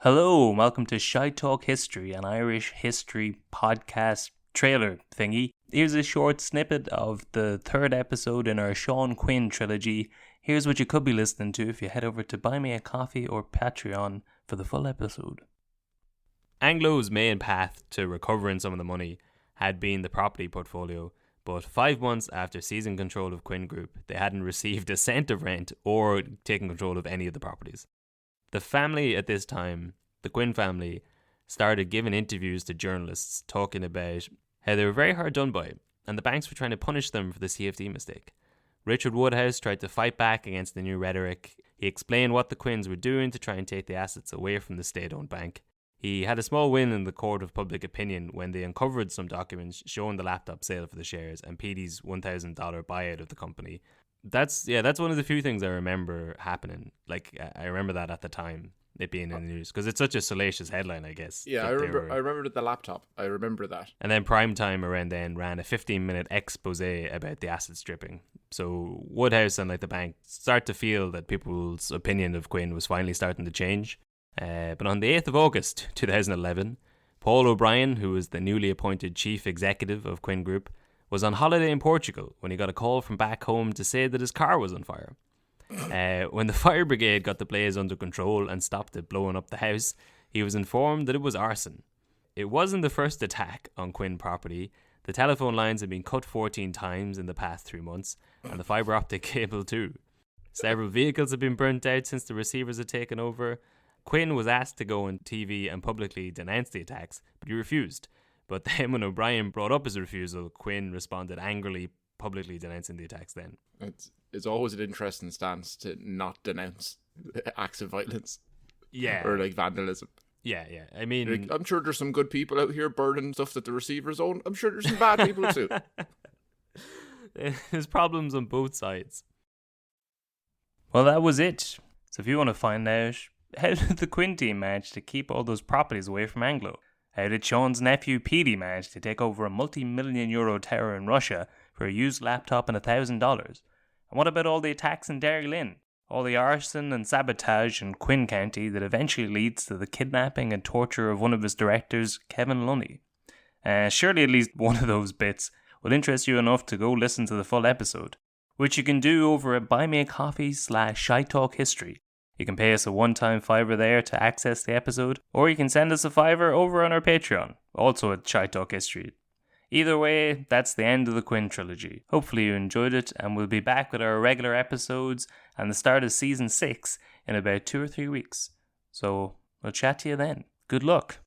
Hello, and welcome to Shy Talk History, an Irish history podcast trailer thingy. Here's a short snippet of the third episode in our Sean Quinn trilogy. Here's what you could be listening to if you head over to Buy Me a Coffee or Patreon for the full episode. Anglo's main path to recovering some of the money had been the property portfolio, but 5 months after seizing control of Quinn Group, they hadn't received a cent of rent or taken control of any of the properties. The family at this time, the Quinn family, started giving interviews to journalists talking about how they were very hard done by and the banks were trying to punish them for the CFD mistake. Richard Woodhouse tried to fight back against the new rhetoric. He explained what the Quinns were doing to try and take the assets away from the state-owned bank. He had a small win in the court of public opinion when they uncovered some documents showing the laptop sale for the shares and Petey's $1,000 buyout of the company. That's one of the few things I remember happening. I remember that at the time, it being in the news, because it's such a salacious headline, I guess. Yeah, I remember the laptop. I remember that. And then Primetime around then ran a 15-minute expose about the asset stripping. So Woodhouse and the bank start to feel that people's opinion of Quinn was finally starting to change. But on the 8th of August 2011, Paul O'Brien, who was the newly appointed chief executive of Quinn Group, was on holiday in Portugal when he got a call from back home to say that his car was on fire. When the fire brigade got the blaze under control and stopped it blowing up the house, he was informed that it was arson. It wasn't the first attack on Quinn property. The telephone lines had been cut 14 times in the past 3 months, and the fibre optic cable too. Several vehicles had been burnt out since the receivers had taken over. Quinn was asked to go on TV and publicly denounce the attacks, but he refused. But then when O'Brien brought up his refusal, Quinn responded angrily, publicly denouncing the attacks then. It's always an interesting stance to not denounce acts of violence. Yeah. Or vandalism. Yeah. I mean... I'm sure there's some good people out here burning stuff that the receivers own. I'm sure there's some bad people too. There's problems on both sides. Well, that was it. So if you want to find out, how did the Quinn team manage to keep all those properties away from Anglo? How did Sean's nephew Petey manage to take over a multi-million-euro tower in Russia for a used laptop and $1,000? And what about all the attacks in Derry Lynn? All the arson and sabotage in Quinn County that eventually leads to the kidnapping and torture of one of his directors, Kevin Lunny. Surely at least one of those bits will interest you enough to go listen to the full episode, which you can do over at buymeacoffee/ShyTalkHistory. You can pay us a one-time $5 there to access the episode, or you can send us a $5 over on our Patreon, also at Shy Talk History. Either way, that's the end of the Quinn trilogy. Hopefully you enjoyed it, and we'll be back with our regular episodes and the start of Season 6 in about 2 or 3 weeks. So, we'll chat to you then. Good luck.